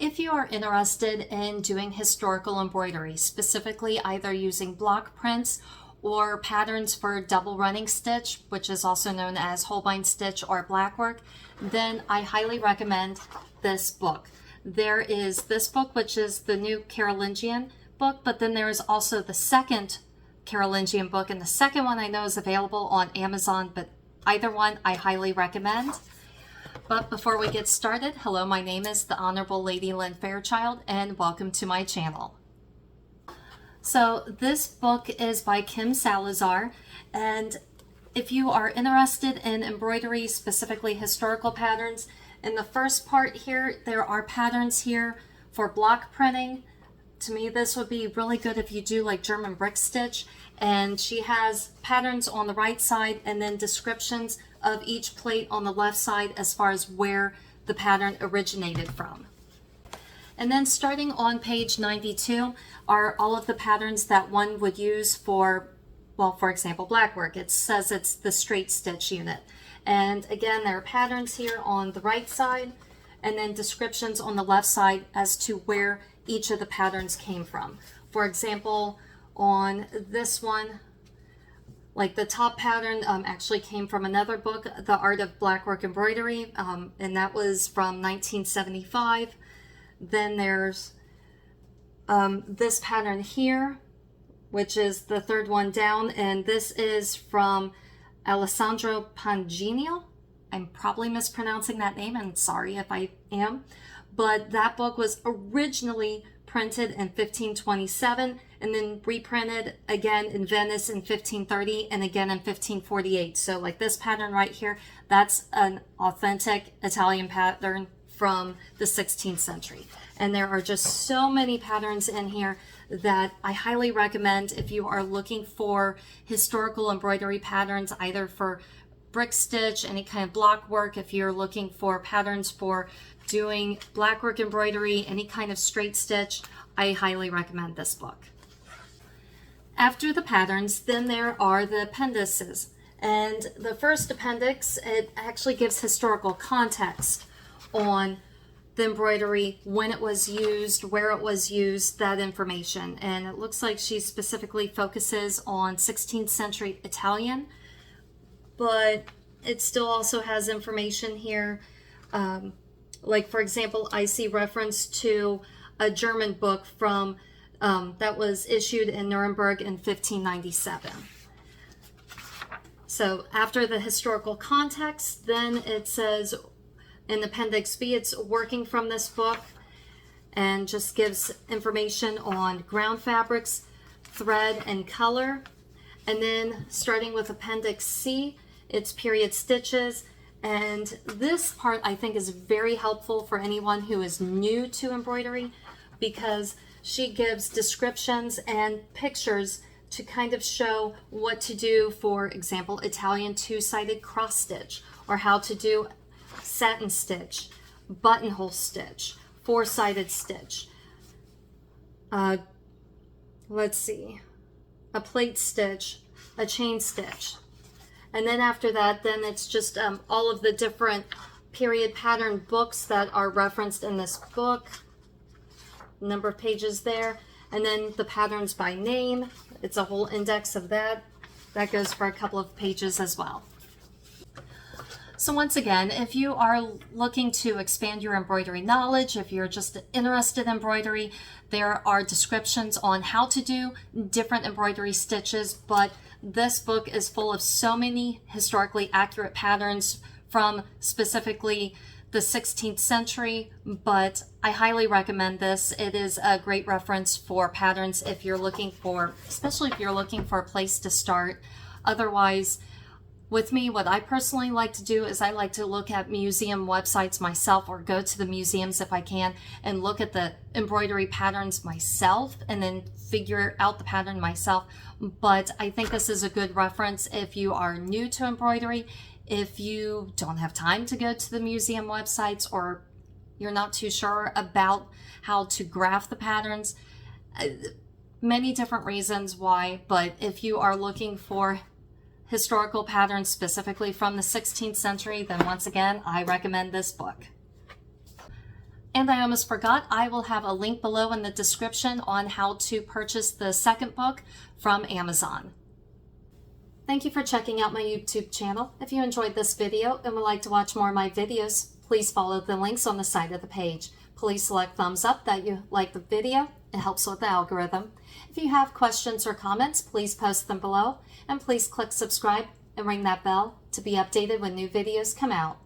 If you are interested in doing historical embroidery, specifically either using block prints or patterns for double running stitch, which is also known as Holbein stitch or blackwork, then I highly recommend this book. There is this book, which is the new Carolingian book, but then there is also the second Carolingian book, and the second one I know is available on Amazon, but either one I highly recommend. But before we get started, hello, my name is the Honorable Lady Lynn Fairchild, and welcome to my channel. So this book is by Kim Salazar, and if you are interested in embroidery, specifically historical patterns, in the first part here, there are patterns here for block printing. To me, this would be really good if you do like German brick stitch, and she has patterns on the right side and then descriptions of each plate on the left side as far as where the pattern originated from. And then starting on page 92 are all of the patterns that one would use for, well, for example, blackwork. It says it's the straight stitch unit. And again, there are patterns here on the right side and then descriptions on the left side as to where each of the patterns came from. For example, on this one, like the top pattern actually came from another book, The Art of Blackwork Embroidery, and that was from 1975. Then there's this pattern here, which is the third one down, and this is from Alessandro Pangino. I'm probably mispronouncing that name, and sorry if I am, but that book was originally printed in 1527 and then reprinted again in Venice in 1530 and again in 1548. So like this pattern right here, that's an authentic Italian pattern from the 16th century. And there are just so many patterns in here that I highly recommend if you are looking for historical embroidery patterns, either for brick stitch, any kind of block work, if you're looking for patterns for doing blackwork embroidery, any kind of straight stitch, I highly recommend this book. After the patterns, then there are the appendices. And the first appendix, it actually gives historical context on the embroidery, when it was used, where it was used, that information. And it looks like she specifically focuses on 16th century Italian, but it still also has information here. Like for example, I see reference to a German book from that was issued in Nuremberg in 1597. So after the historical context, then it says in Appendix B, it's working from this book and just gives information on ground fabrics, thread, and color. And then starting with Appendix C, it's period stitches. And this part I think is very helpful for anyone who is new to embroidery, because she gives descriptions and pictures to kind of show what to do, for example, Italian two-sided cross stitch, or how to do satin stitch, buttonhole stitch, four-sided stitch. Let's see, a plate stitch, a chain stitch. And then after that, then it's just all of the different period pattern books that are referenced in this book. Number of pages there. And then the patterns by name. It's a whole index of that. That goes for a couple of pages as well. So once again, if you are looking to expand your embroidery knowledge, if you're just interested in embroidery, there are descriptions on how to do different embroidery stitches, but this book is full of so many historically accurate patterns from specifically the 16th century, but I highly recommend this. It is a great reference for patterns if you're looking for, especially if you're looking for a place to start. Otherwise, with me, what I personally like to do is I like to look at museum websites myself, or go to the museums if I can and look at the embroidery patterns myself and then figure out the pattern myself. But I think this is a good reference if you are new to embroidery, if you don't have time to go to the museum websites, or you're not too sure about how to graph the patterns. Many different reasons why, but if you are looking for historical patterns specifically from the 16th century, then once again, I recommend this book. And I almost forgot, I will have a link below in the description on how to purchase the second book from Amazon. Thank you for checking out my YouTube channel. If you enjoyed this video and would like to watch more of my videos, please follow the links on the side of the page. Please select thumbs up that you like the video. It helps with the algorithm. If you have questions or comments, please post them below. And please click subscribe and ring that bell to be updated when new videos come out.